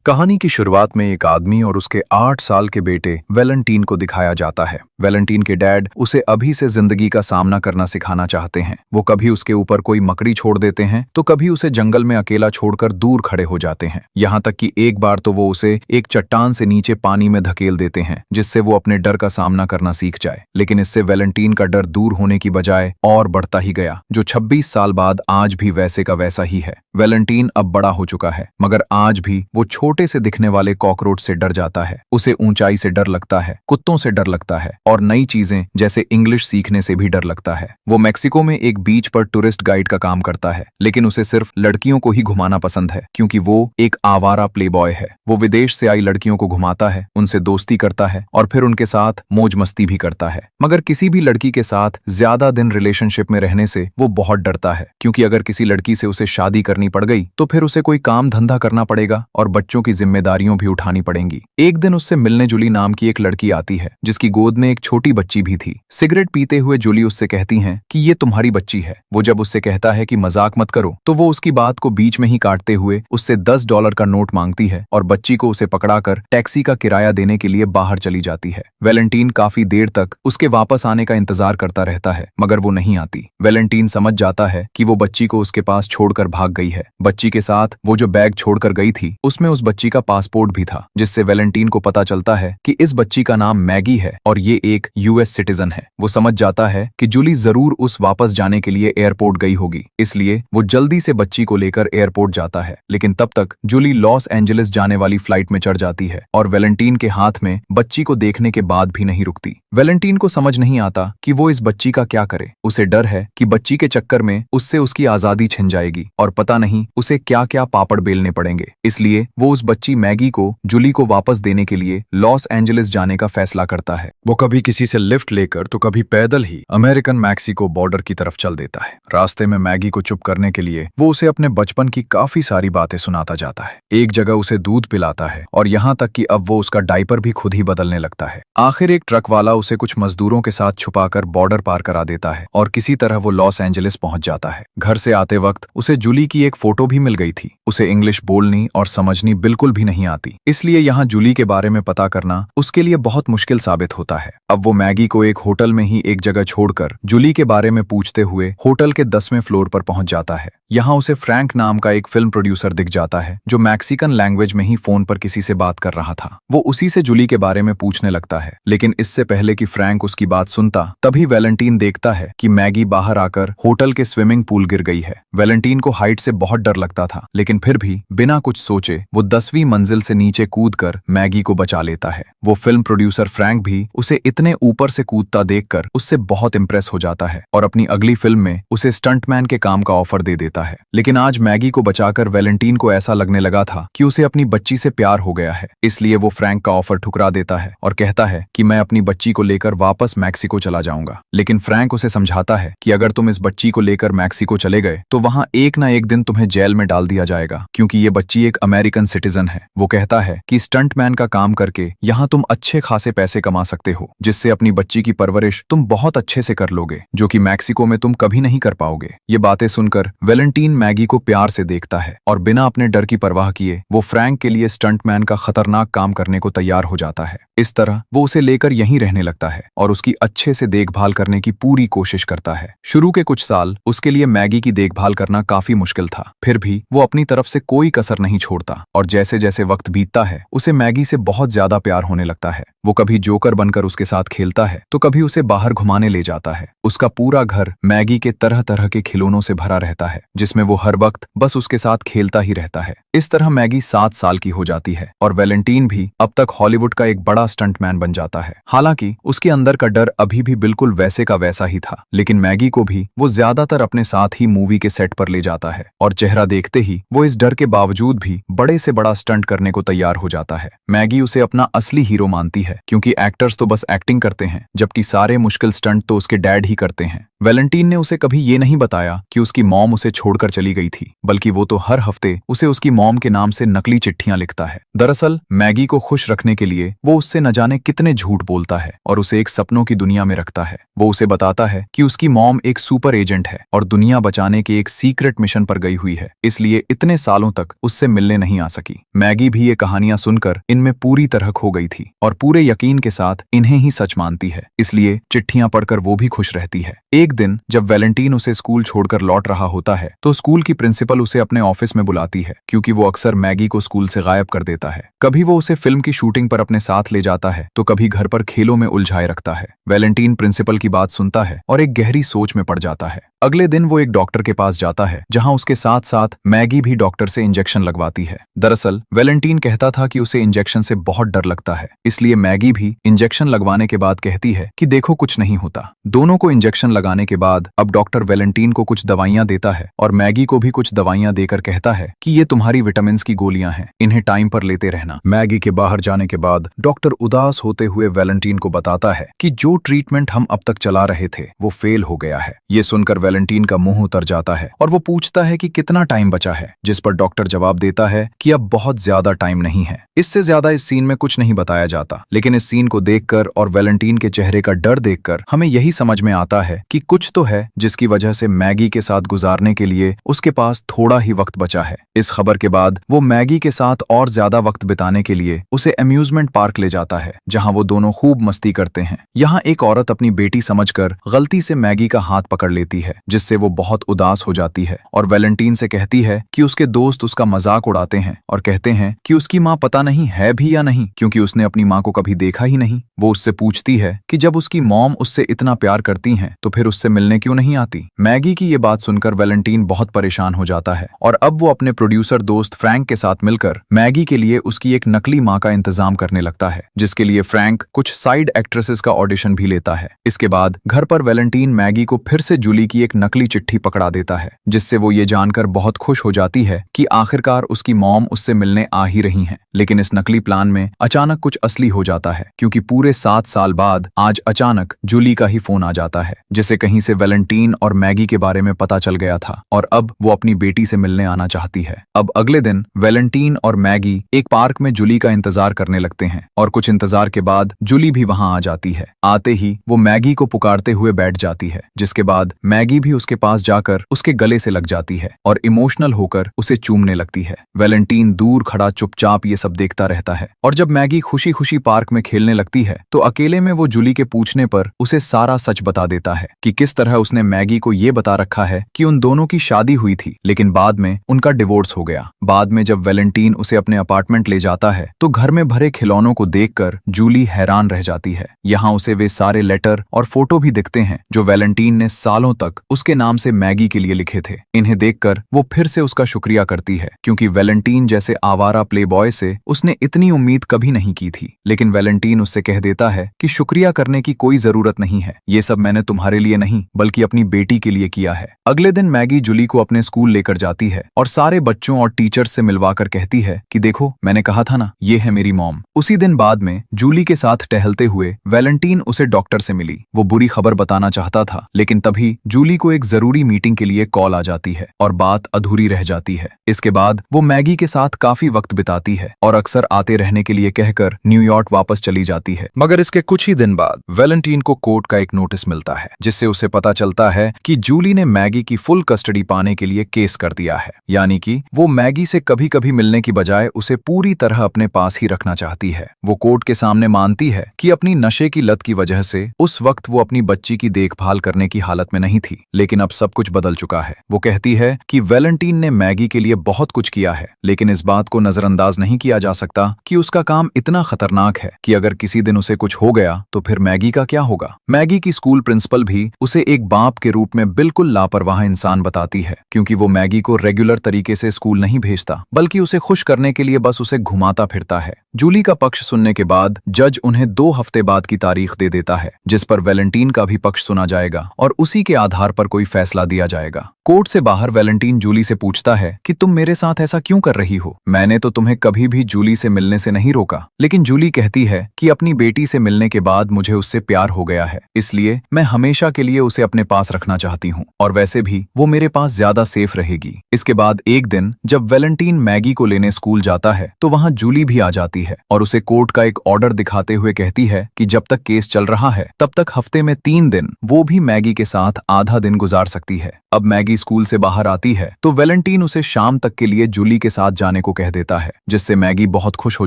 कहानी की शुरुआत में एक आदमी और उसके 8 साल के बेटे वैलेंटीन को दिखाया जाता है। वैलेंटीन के डैड उसे अभी से जिंदगी का सामना करना सिखाना चाहते हैं। वो कभी उसके ऊपर कोई मकड़ी छोड़ देते हैं तो कभी उसे जंगल में अकेला छोड़कर दूर खड़े हो जाते हैं। यहाँ तक कि एक बार तो वो उसे एक चट्टान से नीचे पानी में धकेल देते हैं जिससे वो अपने डर का सामना करना सीख जाए। लेकिन इससे वैलेंटीन का डर दूर होने की बजाय और बढ़ता ही गया, जो 26 साल बाद आज भी वैसे का वैसा ही है। वैलेंटीन अब बड़ा हो चुका है, मगर आज भी वो छोटे से दिखने वाले कॉकरोच से डर जाता है। उसे ऊंचाई से डर लगता है, कुत्तों से डर लगता है और नई चीजें जैसे इंग्लिश सीखने से भी डर लगता है। वो मेक्सिको में एक बीच पर टूरिस्ट गाइड का काम करता है, लेकिन उसे सिर्फ लड़कियों को ही घुमाना पसंद है क्योंकि वो एक आवारा प्लेबॉय है। वो विदेश से आई लड़कियों को घुमाता है, उनसे दोस्ती करता है और फिर उनके साथ मौज मस्ती भी करता है। मगर किसी भी लड़की के साथ ज्यादा दिन रिलेशनशिप में रहने से वो बहुत डरता है, क्योंकि अगर किसी लड़की से उसे शादी करनी पड़ गई तो फिर उसे कोई काम धंधा करना पड़ेगा और बच्चों की जिम्मेदारियों भी उठानी पड़ेंगी। एक दिन उससे मिलने जूली नाम की एक लड़की आती है जिसकी गोद में एक छोटी बच्ची भी थी। सिगरेट पीते हुए जूली उससे कहती हैं कि ये तुम्हारी बच्ची है। वो जब उससे कहता है कि मजाक मत करो तो वो उसकी बात को बीच में ही काटते हुए उससे $10 का नोट मांगती है और बच्ची को उसे पकड़ाकर टैक्सी का किराया देने के लिए बाहर चली जाती है। वैलेंटीन काफी देर तक उसके वापस आने का इंतजार करता रहता है, मगर वो नहीं आती। वैलेंटीन समझ जाता है कि वो बच्ची को उसके पास छोड़कर भाग गई है। बच्ची के साथ वो जो बैग छोड़कर गई थी उसमें उस बच्ची का पासपोर्ट भी था, जिससे वैलेंटीन को पता चलता है कि इस बच्ची का नाम मैगी है और ये एक यूएस सिटीजन है। वो समझ जाता है कि जूली जरूर उस वापस जाने के लिए एयरपोर्ट गई होगी, इसलिए वो जल्दी से बच्ची को लेकर एयरपोर्ट जाता है। लेकिन तब तक जूली लॉस एंजलिस जाने वाली फ्लाइट में चढ़ जाती है और वैलेंटीन के हाथ में बच्ची को देखने के बाद भी नहीं रुकती। वैलेंटीन को समझ नहीं आता कि वो इस बच्ची का क्या करे। उसे डर है कि बच्ची के चक्कर में उससे उसकी आजादी छिन जाएगी और पता नहीं उसे क्या क्या पापड़ बेलने पड़ेंगे। इसलिए वो उस बच्ची मैगी को जूली को वापस देने के लिए लॉस एंजलिस जाने का फैसला करता है। वो कभी किसी से लिफ्ट लेकर तो कभी पैदल ही अमेरिकन मैक्सिको बॉर्डर की तरफ चल देता है। रास्ते में मैगी को चुप करने के लिए वो उसे अपने बचपन की काफी सारी बातें सुनाता जाता है। एक जगह उसे दूध पिलाता है और यहाँ तक कि अब वो उसका डायपर भी खुद ही बदलने लगता है। आखिर एक ट्रक वाला उसे कुछ मजदूरों के साथ छुपाकर बॉर्डर पार करा देता है और किसी तरह वो लॉस एंजलिस पहुंच जाता है। घर से आते वक्त उसे जूली की एक फोटो भी मिल गई थी। उसे इंग्लिश बोलनी और समझनी बिल्कुल भी नहीं आती, इसलिए यहाँ जूली के बारे में पता करना उसके लिए बहुत मुश्किल साबित होता है। अब वो मैगी को एक होटल में ही एक जगह छोड़कर जूली के बारे में पूछते हुए होटल के 10वें फ्लोर पर पहुंच जाता है। यहाँ उसे फ्रैंक नाम का एक फिल्म प्रोड्यूसर दिख जाता है जो मैक्सिकन लैंग्वेज में ही फोन पर किसी से बात कर रहा था। वो उसी से जूली के बारे में पूछने लगता है, लेकिन इससे पहले कि फ्रैंक उसकी बात सुनता तभी वैलेंटीन देखता है कि मैगी बाहर आकर होटल के स्विमिंग पूल गिर गई है। वैलेंटीन को हाइट से बहुत डर लगता था, लेकिन फिर भी बिना कुछ सोचे वो 10वीं मंजिल से नीचे कूदकर मैगी को बचा लेता है। वो फिल्म प्रोड्यूसर फ्रैंक भी उसे इतने ऊपर से कूदता देखकर उससे बहुत इंप्रेस हो जाता है और अपनी अगली फिल्म में उसे स्टंटमैन के काम का ऑफर दे देता है। लेकिन आज मैगी को बचाकर वैलेंटीन को ऐसा लगने लगा था कि उसे अपनी बच्ची से प्यार हो गया है, इसलिए वो फ्रैंक का ऑफर ठुकरा देता है और कहता है कि मैं अपनी बच्ची को लेकर वापस मैक्सिको चला जाऊंगा। लेकिन फ्रैंक उसे समझाता है कि अगर तुम इस बच्ची को लेकर मैक्सिको चले गए तो वहां एक ना एक दिन तुम्हें जेल में डाल दिया जाएगा, क्योंकि ये बच्ची एक अमेरिकन सिटीजन है। वो कहता है कि स्टंटमैन का काम करके यहाँ तुम अच्छे खासे पैसे कमा सकते हो, जिससे अपनी बच्ची की परवरिश तुम बहुत अच्छे से कर लोगे, जो कि मैक्सिको में तुम कभी नहीं कर पाओगे। ये बातें सुनकर वैलेंटीन मैगी को प्यार से देखता है और बिना अपने डर की परवाह किए वो फ्रैंक के लिए स्टंटमैन का खतरनाक काम करने को तैयार हो जाता है। इस तरह वो उसे लेकर यहीं रहने लगता है और उसकी अच्छे से देखभाल करने की पूरी कोशिश करता है। शुरू के कुछ साल उसके लिए मैगी की देखभाल करना काफी मुश्किल था, फिर भी वो अपनी तरफ से कोई कसर नहीं छोड़ता और जैसे जैसे वक्त बीतता है उसे मैगी से बहुत ज्यादा प्यार होने लगता है। वो कभी जोकर बनकर उसके साथ खेलता है तो कभी उसे बाहर घुमाने ले जाता है। उसका पूरा घर मैगी के तरह तरह के खिलौनों से भरा रहता है, जिसमें वो हर वक्त बस उसके साथ खेलता ही रहता है। इस तरह मैगी 7 साल की हो जाती है और वैलेंटीन भी अब तक हॉलीवुड का एक बड़ा स्टंटमैन बन जाता है। हालांकि उसके अंदर का डर अभी भी बिल्कुल वैसे का वैसा ही था, लेकिन मैगी को भी वो ज्यादातर अपने साथ ही मूवी के सेट पर ले जाता है और चेहरा देखते ही वो इस डर के बावजूद भी बड़े से बड़ा स्टंट करने को तैयार हो जाता है। मैगी उसे अपना असली हीरो मानती है, क्योंकि एक्टर्स तो बस एक्टिंग करते हैं, जबकि सारे मुश्किल स्टंट तो उसके डैड ही करते हैं। वैलेंटीन ने उसे कभी ये नहीं बताया कि उसकी मॉम उसे छोड़कर चली गई थी, बल्कि वो तो हर हफ्ते उसे उसकी मॉम के नाम से नकली चिट्ठियां लिखता है। दरअसल मैगी को खुश रखने के लिए वो उससे न जाने कितने झूठ बोलता है और उसे एक सपनों की दुनिया में रखता है। वो उसे बताता है कि उसकी मॉम एक सुपर एजेंट है और दुनिया बचाने के एक सीक्रेट मिशन पर गई हुई है, इसलिए इतने सालों तक उससे मिलने नहीं आ सकी। थी। मैगी भी ये कहानियां सुनकर इनमें पूरी तरह खो गई थी और पूरे यकीन के साथ इन्हें ही सच मानती है, इसलिए चिट्ठियां पढ़कर वो भी खुश रहती है। एक दिन जब वैलेंटीन उसे स्कूल छोड़कर लौट रहा होता है तो स्कूल की प्रिंसिपल उसे अपने ऑफिस में बुलाती है, क्योंकि वो अक्सर मैगी को स्कूल से गायब कर देता है। कभी वो उसे फिल्म की शूटिंग पर अपने साथ ले जाता है तो कभी घर पर खेलों में उलझाए रखता है। वैलेंटीन प्रिंसिपल की बात सुनता है और एक गहरी सोच में पड़ जाता है। अगले दिन वो एक डॉक्टर के पास जाता है, जहां उसके साथ साथ मैगी भी डॉक्टर से इंजेक्शन लगवाती है। दरअसल वैलेंटीन कहता था कि उसे इंजेक्शन से बहुत डर लगता है, इसलिए मैगी भी इंजेक्शन लगवाने के बाद कहती है कि देखो कुछ नहीं होता। दोनों को इंजेक्शन लगाने के बाद अब डॉक्टर वैलेंटीन को कुछ दवाइयां देता है और मैगी को भी कुछ दवाइयां देकर कहता है कि ये तुम्हारी विटामिन की गोलियां हैं, इन्हें टाइम पर लेते रहना। मैगी के बाहर जाने के बाद डॉक्टर उदास होते हुए वैलेंटीन को बताता है कि जो ट्रीटमेंट हम अब तक चला रहे थे वो फेल हो गया है। ये सुनकर वैलेंटीन का मुंह उतर जाता है और वो पूछता है कि कितना टाइम बचा है, जिस पर डॉक्टर जवाब देता है कि अब बहुत ज्यादा टाइम नहीं है। इससे ज्यादा इस सीन में कुछ नहीं बताया जाता, लेकिन इस सीन को देखकर और वैलेंटीन के चेहरे का डर देखकर हमें यही समझ में आता है कि कुछ तो है जिसकी वजह से मैगी के साथ गुजारने के लिए उसके पास थोड़ा ही वक्त बचा है। इस खबर के बाद वो मैगी के साथ और ज्यादा वक्त बिताने के लिए उसे अम्यूजमेंट पार्क ले जाता है, जहां वो दोनों खूब मस्ती करते हैं। यहाँ एक औरत अपनी बेटी समझकर गलती से मैगी का हाथ पकड़ लेती है, जिससे वो बहुत उदास हो जाती है और वैलेंटीन से कहती है कि उसके दोस्त उसका मजाक उड़ाते हैं और कहते हैं कि उसकी माँ पता नहीं है भी या नहीं, क्योंकि उसने अपनी माँ को कभी देखा ही नहीं। वो उससे पूछती है कि जब उसकी मॉम उससे इतना प्यार करती हैं तो फिर उससे मिलने क्यों नहीं आती। मैगी की ये बात सुनकर वैलेंटीन बहुत परेशान हो जाता है और अब वो अपने प्रोड्यूसर दोस्त फ्रैंक के साथ मिलकर मैगी के लिए उसकी एक नकली माँ का इंतजाम करने लगता है, जिसके लिए फ्रैंक कुछ साइड एक्ट्रेसेस का ऑडिशन भी लेता है। इसके बाद घर पर वैलेंटीन मैगी को फिर से जूली की एक नकली चिट्ठी पकड़ा देता है, जिससे वो ये जानकर बहुत खुश हो जाती है कि आखिरकार उसकी मॉम उससे मिलने आ ही रही हैं। लेकिन इस नकली प्लान में अचानक कुछ असली हो जाता है, क्योंकि पूरे 7 साल बाद आज अचानक जूली का ही फोन आ जाता है, जिसे कहीं से वैलेंटीन और मैगी के बारे में पता चल गया था और अब वो अपनी बेटी से मिलने आना चाहती है। अब अगले दिन वैलेंटीन और मैगी एक पार्क में जूली का इंतजार करने लगते हैं और कुछ इंतजार के बाद जूली भी वहां आ जाती है। आते ही वो मैगी को पुकारते हुए बैठ जाती है, जिसके बाद मैगी भी उसके पास जाकर उसके गले से लग जाती है और इमोशनल होकर उसे चूमने लगती है। वैलेंटीन दूर खड़ा चुपचाप ये सब देखता रहता है और जब मैगी खुशी खुशी पार्क में खेलने लगती है तो अकेले में वो जूली के पूछने पर उसे सारा सच बता देता है कि किस तरह उसने मैगी को ये बता रखा है कि उन दोनों की शादी हुई थी, लेकिन बाद में उनका डिवोर्स हो गया। बाद में जब वैलेंटीन उसे अपने अपार्टमेंट ले जाता है तो घर में भरे खिलौनों को देखकर जूली हैरान रह जाती है। यहाँ उसे वे सारे लेटर और फोटो भी दिखते हैं जो वैलेंटीन ने सालों तक उसके नाम से मैगी के लिए लिखे थे। इन्हें देखकर वो फिर से उसका शुक्रिया करती है, क्योंकि वैलेंटीन जैसे आवारा प्लेबॉय से उसने इतनी उम्मीद कभी नहीं की थी। लेकिन वैलेंटीन उससे कह देता है कि शुक्रिया करने की कोई जरूरत नहीं है, ये सब मैंने तुम्हारे लिए नहीं बल्कि अपनी बेटी के लिए किया है। अगले दिन मैगी जूली को अपने स्कूल लेकर जाती है और सारे बच्चों और टीचर्स से मिलवाकर कहती है कि देखो मैंने कहा था ना, ये है मेरी मॉम। उसी दिन बाद में जूली के साथ टहलते हुए वैलेंटीन उसे डॉक्टर से मिली। वो बुरी खबर बताना चाहता था, लेकिन तभी जूली को एक जरूरी मीटिंग के लिए कॉल आ जाती है और बात अधूरी रह जाती है। इसके बाद वो मैगी के साथ काफी वक्त बिताती है और अक्सर आते रहने के लिए कहकर न्यूयॉर्क वापस चली जाती है। मगर इसके कुछ ही दिन बाद वैलेंटीन को कोर्ट का एक नोटिस मिलता है, जिससे उसे पता चलता है कि जूली ने मैगी की फुल कस्टडी पाने के लिए केस कर दिया है, यानी कि वो मैगी से कभी कभी मिलने की बजाय उसे पूरी तरह अपने पास ही रखना चाहती है। वो कोर्ट के सामने मानती है कि अपनी नशे की लत की वजह से उस वक्त वो अपनी बच्ची की देखभाल करने की हालत में नहीं थी, लेकिन अब सब कुछ बदल चुका है। वो कहती है कि वैलेंटीन ने मैगी के लिए बहुत कुछ किया है, लेकिन इस बात को नजरअंदाज नहीं किया जा सकता कि उसका काम इतना खतरनाक है कि अगर किसी दिन उसे कुछ हो गया तो फिर मैगी का क्या होगा। मैगी की स्कूल प्रिंसिपल भी उसे एक बाप के रूप में बिल्कुल लापरवाह इंसान बताती है, क्योंकि वो मैगी को रेगुलर तरीके से स्कूल नहीं भेजता, बल्कि उसे खुश करने के लिए बस उसे घुमाता फिरता है। जूली का पक्ष सुनने के बाद जज उन्हें 2 हफ्ते बाद की तारीख दे देता है, जिस पर वैलेंटीन का भी पक्ष सुना जाएगा और उसी के आधार पर कोई फैसला दिया जाएगा। कोर्ट से बाहर वैलेंटीन जूली से पूछता है कि तुम मेरे साथ ऐसा क्यों कर रही हो? मैंने तो तुम्हें कभी भी जूली से मिलने से नहीं रोका। लेकिन जूली कहती है कि अपनी बेटी से मिलने के बाद मुझे उससे प्यार हो गया है, इसलिए मैं हमेशा के लिए उसे अपने पास रखना चाहती हूँ और वैसे भी वो मेरे पास ज्यादा सेफ रहेगी। इसके बाद एक दिन जब वैलेंटीन मैगी को लेने स्कूल जाता है तो वहां जूली भी आ जाती है और उसे कोर्ट का एक ऑर्डर दिखाते हुए कहती है कि जब तक केस चल रहा है तब तक हफ्ते में 3 दिन वो भी मैगी के साथ आधा दिन गुजार सकती है। अब मैगी स्कूल से बाहर आती है तो वैलेंटीन उसे शाम तक के लिए जूली के साथ जाने को कह देता है, जिससे मैगी बहुत खुश हो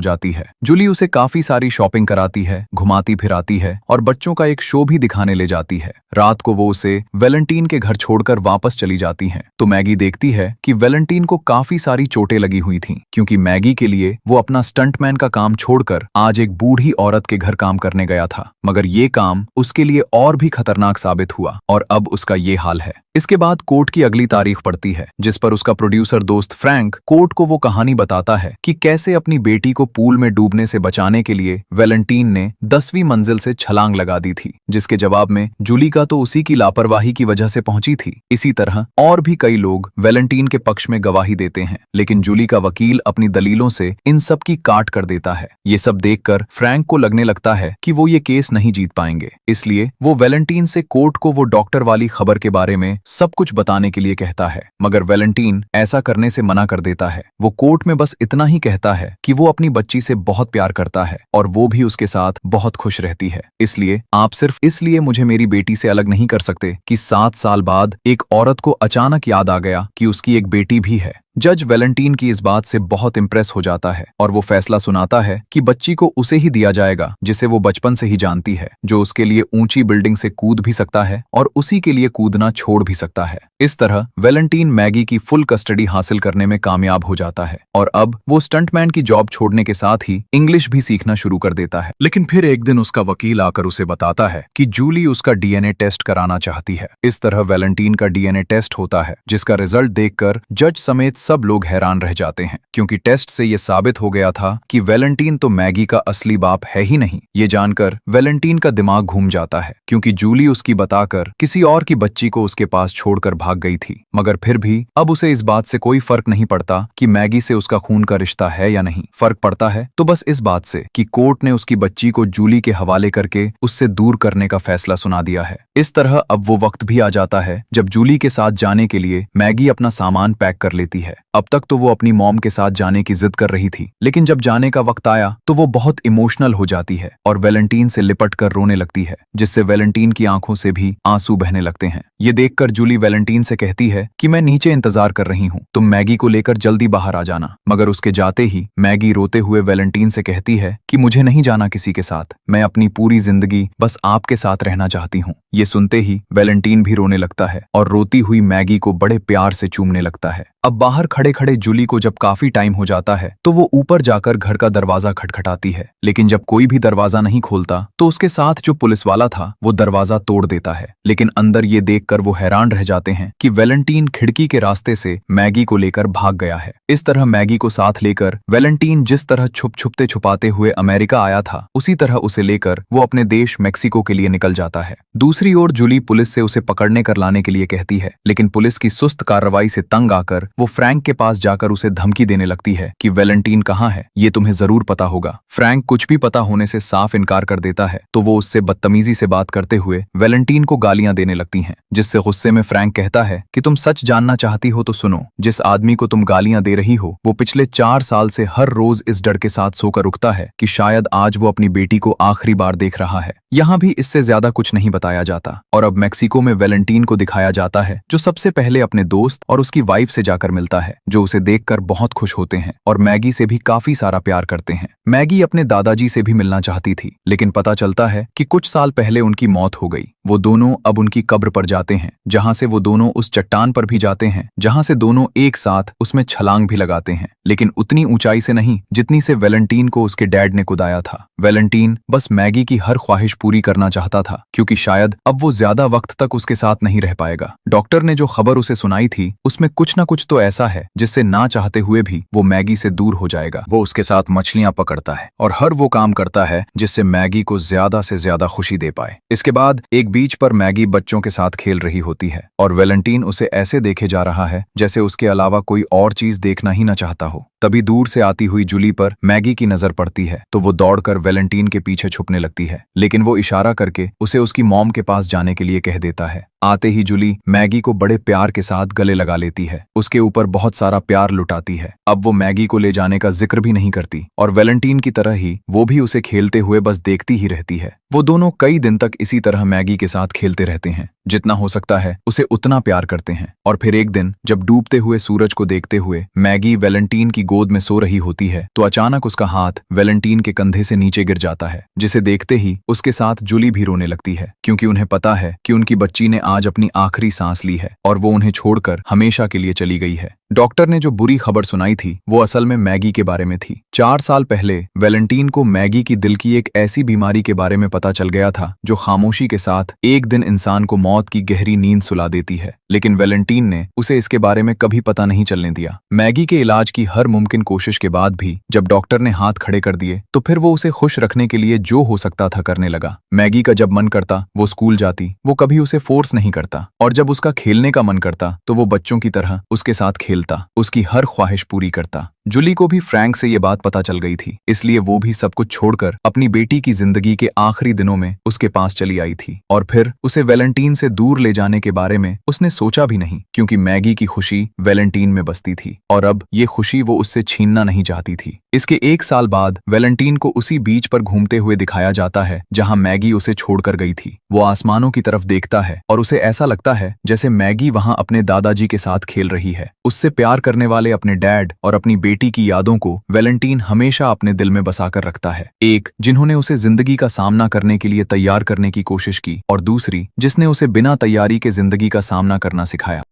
जाती है। जूली उसे काफी सारी शॉपिंग कराती है, घुमाती फिराती है और बच्चों का एक शो भी दिखाने ले जाती है। रात को वो उसे वैलेंटीन के घर छोड़कर वापस चली जाती हैं। तो मैगी देखती है कि वैलेंटीन को काफी सारी चोटें लगी हुई थीं, क्योंकि मैगी के लिए वो अपना स्टंटमैन का काम छोड़कर आज एक बूढ़ी औरत के घर काम करने गया था। मगर ये काम उसके लिए और भी खतरनाक साबित हुआ और अब उसका ये हाल है। इसके बाद कोर्ट की अगली तारीख पड़ती है, जिस पर उसका प्रोड्यूसर दोस्त फ्रैंक कोर्ट को वो कहानी बताता है कि कैसे अपनी बेटी को पूल में डूबने से बचाने के लिए वैलेंटीन ने 10वीं मंजिल से छलांग लगा दी थी, जिसके जवाब में जूली का तो उसी की लापरवाही की वजह से पहुंची थी। इसी तरह और भी कई लोग वैलेंटीन के पक्ष में गवाही देते हैं, लेकिन जूली का वकील अपनी दलीलों से इन सब की काट कर देता है। ये सब देखकर फ्रैंक को लगने लगता है कि वो ये केस नहीं जीत पाएंगे, इसलिए वो वैलेंटीन से कोर्ट को वो डॉक्टर वाली खबर के बारे में सब कुछ बताने के लिए कहता है। मगर वैलेंटीन ऐसा करने से मना कर देता है। वो कोर्ट में बस इतना ही कहता है कि वो अपनी बच्ची से बहुत प्यार करता है और वो भी उसके साथ बहुत खुश रहती है। इसलिए आप सिर्फ इसलिए मुझे मेरी बेटी से अलग नहीं कर सकते कि 7 साल बाद एक औरत को अचानक याद आ गया कि उसकी एक बेटी भी है। जज वैलेंटीन की इस बात से बहुत इंप्रेस हो जाता है और वो फैसला सुनाता है कि बच्ची को उसे ही दिया जाएगा जिसे वो बचपन से ही जानती है, जो उसके लिए ऊंची बिल्डिंग से कूद भी सकता है और उसी के लिए कूदना छोड़ भी सकता है। इस तरह वैलेंटीन मैगी की फुल कस्टडी हासिल करने में कामयाब हो जाता है और अब वो स्टंटमैन की जॉब छोड़ने के साथ ही इंग्लिश भी सीखना शुरू कर देता है। लेकिन फिर एक दिन उसका वकील आकर उसे बताता है कि जूली उसका डीएनए टेस्ट कराना चाहती है। इस तरह वैलेंटीन का डीएनए टेस्ट होता है, जिसका रिजल्ट देखकर जज समेत सब लोग हैरान रह जाते हैं, क्योंकि टेस्ट से ये साबित हो गया था कि वैलेंटीन तो मैगी का असली बाप है ही नहीं। ये जानकर वैलेंटीन का दिमाग घूम जाता है, क्योंकि जूली उसकी बताकर किसी और की बच्ची को उसके पास छोड़कर भाग गई थी। मगर फिर भी अब उसे इस बात से कोई फर्क नहीं पड़ता कि मैगी से उसका खून का रिश्ता है या नहीं। फर्क पड़ता है तो बस इस बात से कि कोर्ट ने उसकी बच्ची को जूली के हवाले करके उससे दूर करने का फैसला सुना दिया है। इस तरह अब वो वक्त भी आ जाता है जब जूली के साथ जाने के लिए मैगी अपना सामान पैक कर लेती है। अब तक तो वो अपनी मॉम के साथ जाने की जिद कर रही थी, लेकिन जब जाने का वक्त आया तो वो बहुत इमोशनल हो जाती है और वैलेंटीन से लिपट कर रोने लगती है, जिससे वैलेंटीन की आंखों से भी आंसू बहने लगते हैं। ये देखकर जूली वैलेंटीन से कहती है कि मैं नीचे इंतजार कर रही हूँ, तुम मैगी को लेकर जल्दी बाहर आ जाना। मगर उसके जाते ही मैगी रोते हुए वैलेंटीन से कहती है कि मुझे नहीं जाना किसी के साथ, मैं अपनी पूरी जिंदगी बस आपके साथ रहना चाहती हूँ। ये सुनते ही वैलेंटीन भी रोने लगता है और रोती हुई मैगी को बड़े प्यार से चूमने लगता है। अब बाहर खड़े खड़े जूली को जब काफी टाइम हो जाता है तो वो ऊपर जाकर घर का दरवाजा खटखटाती है, लेकिन जब कोई भी दरवाजा नहीं खोलता तो उसके साथ जो पुलिस वाला था वो दरवाजा तोड़ देता है। लेकिन अंदर ये देखकर वो हैरान रह जाते हैं कि वैलेंटीन खिड़की के रास्ते से मैगी को लेकर भाग गया है। इस तरह मैगी को साथ लेकर वैलेंटीन जिस तरह छुपते छुपाते हुए अमेरिका आया था, उसी तरह उसे लेकर वो अपने देश मेक्सिको के लिए निकल जाता है। दूसरी ओर जूली पुलिस से उसे पकड़ने कर लाने के लिए कहती है, लेकिन पुलिस की सुस्त कार्रवाई से तंग आकर वो फ्रैंक के पास जाकर उसे धमकी देने लगती है कि वैलेंटीन कहाँ है, ये तुम्हें जरूर पता होगा। फ्रैंक कुछ भी पता होने से साफ इनकार कर देता है, तो वो उससे बदतमीजी से बात करते हुए वैलेंटीन को गालियां देने लगती हैं, जिससे गुस्से में फ्रैंक कहता है कि तुम सच जानना चाहती हो तो सुनो, जिस आदमी को तुम गालियां दे रही हो वो पिछले 4 साल से हर रोज इस डर के साथ सोकर उठता है कि शायद आज वो अपनी बेटी को आखिरी बार देख रहा है। यहाँ भी इससे ज्यादा कुछ नहीं बताया जाता और अब मेक्सिको में वैलेंटीन को दिखाया जाता है, जो सबसे पहले अपने दोस्त और उसकी वाइफ से जाकर मिलता है, जो उसे देखकर बहुत खुश होते हैं और मैगी से भी काफी सारा प्यार करते हैं। मैगी अपने दादाजी से भी मिलना चाहती थी, लेकिन पता चलता है कि कुछ साल पहले उनकी मौत हो गई। वो दोनों अब उनकी कब्र पर जाते हैं, जहां से वो दोनों उस चट्टान पर भी जाते हैं जहां से दोनों एक साथ उसमें छलांग भी लगाते हैं, लेकिन उतनी ऊंचाई से नहीं जितनी से वैलेंटीन को उसके डैड ने कुदाया था। वैलेंटीन बस मैगी की हर ख्वाहिश पूरी करना चाहता था, क्योंकि शायद अब वो ज्यादा वक्त तक उसके साथ नहीं रह पाएगा। डॉक्टर ने जो खबर उसे सुनाई थी उसमें कुछ ना कुछ तो ऐसा है जिससे ना चाहते हुए भी वो मैगी से दूर हो जाएगा। वो उसके साथ मछलियां पकड़ता है और हर वो काम करता है जिससे मैगी को ज्यादा से ज्यादा खुशी दे पाए। इसके बाद एक बीच पर मैगी बच्चों के साथ खेल रही होती है और वैलेंटीन उसे ऐसे देखे जा रहा है जैसे उसके अलावा कोई और चीज देखना ही न चाहता हो। तभी दूर से आती हुई जूली पर मैगी की नजर पड़ती है तो वो दौड़कर वैलेंटीन के पीछे छुपने लगती है, लेकिन वो इशारा करके उसे उसकी मॉम के पास जाने के लिए कह देता है। आते ही जूली मैगी को बड़े प्यार के साथ गले लगा लेती है, उसके ऊपर बहुत सारा प्यार लुटाती है। अब वो मैगी को ले जाने का जिक्र भी नहीं करती और वैलेंटीन की तरह ही वो भी उसे खेलते हुए बस देखती ही रहती है। वो दोनों कई दिन तक इसी तरह मैगी के साथ खेलते रहते हैं। जितना हो सकता है उसे उतना प्यार करते हैं। और फिर एक दिन जब डूबते हुए सूरज को देखते हुए मैगी वैलेंटाइन की गोद में सो रही होती है तो अचानक उसका हाथ वैलेंटाइन के कंधे से नीचे गिर जाता है, जिसे देखते ही उसके साथ जूली भी रोने लगती है, क्योंकि उन्हें पता है कि उनकी बच्ची ने आज अपनी आखिरी सांस ली है और वो उन्हें छोड़कर हमेशा के लिए चली गई है। डॉक्टर ने जो बुरी खबर सुनाई थी वो असल में मैगी के बारे में थी। 4 साल पहले वैलेंटाइन को मैगी की दिल की एक ऐसी बीमारी के बारे में पता चल गया था जो खामोशी के साथ एक दिन इंसान को मौत की गहरी नींद सुला देती है, लेकिन वैलेंटाइन ने उसे इसके बारे में कभी पता नहीं चलने दिया। मैगी के इलाज की हर मुमकिन कोशिश के बाद भी जब डॉक्टर ने हाथ खड़े कर दिए तो फिर वो उसे खुश रखने के लिए जो हो सकता था करने लगा। मैगी का जब मन करता वो स्कूल जाती, वो कभी उसे फोर्स नहीं करता, और जब उसका खेलने का मन करता तो वो बच्चों की तरह उसके साथ खेलता, उसकी हर ख्वाहिश पूरी करता। जूली को भी फ्रैंक से ये बात पता चल गई थी, इसलिए वो भी सब कुछ छोड़कर अपनी बेटी की जिंदगी के आखिरी दिनों में उसके पास चली आई थी। और फिर उसे वैलेंटाइन से दूर ले जाने के बारे में उसने सोचा भी नहीं, क्योंकि मैगी की खुशी वैलेंटाइन में बसती थी और अब ये खुशी वो उससे छीनना नहीं चाहती थी। इसके 1 साल बाद वैलेंटाइन को उसी बीच पर घूमते हुए दिखाया जाता है जहां मैगी उसे छोड़कर गई थी। वो आसमानों की तरफ देखता है और उसे ऐसा लगता है जैसे मैगी वहां अपने दादाजी के साथ खेल रही है। उससे प्यार करने वाले अपने डैड और अपनी बेटी की यादों को वैलेंटाइन हमेशा अपने दिल में बसाकर रखता है। एक जिन्होंने उसे जिंदगी का सामना करने के लिए तैयार करने की कोशिश की, और दूसरी जिसने उसे बिना तैयारी के जिंदगी का सामना करना सिखाया।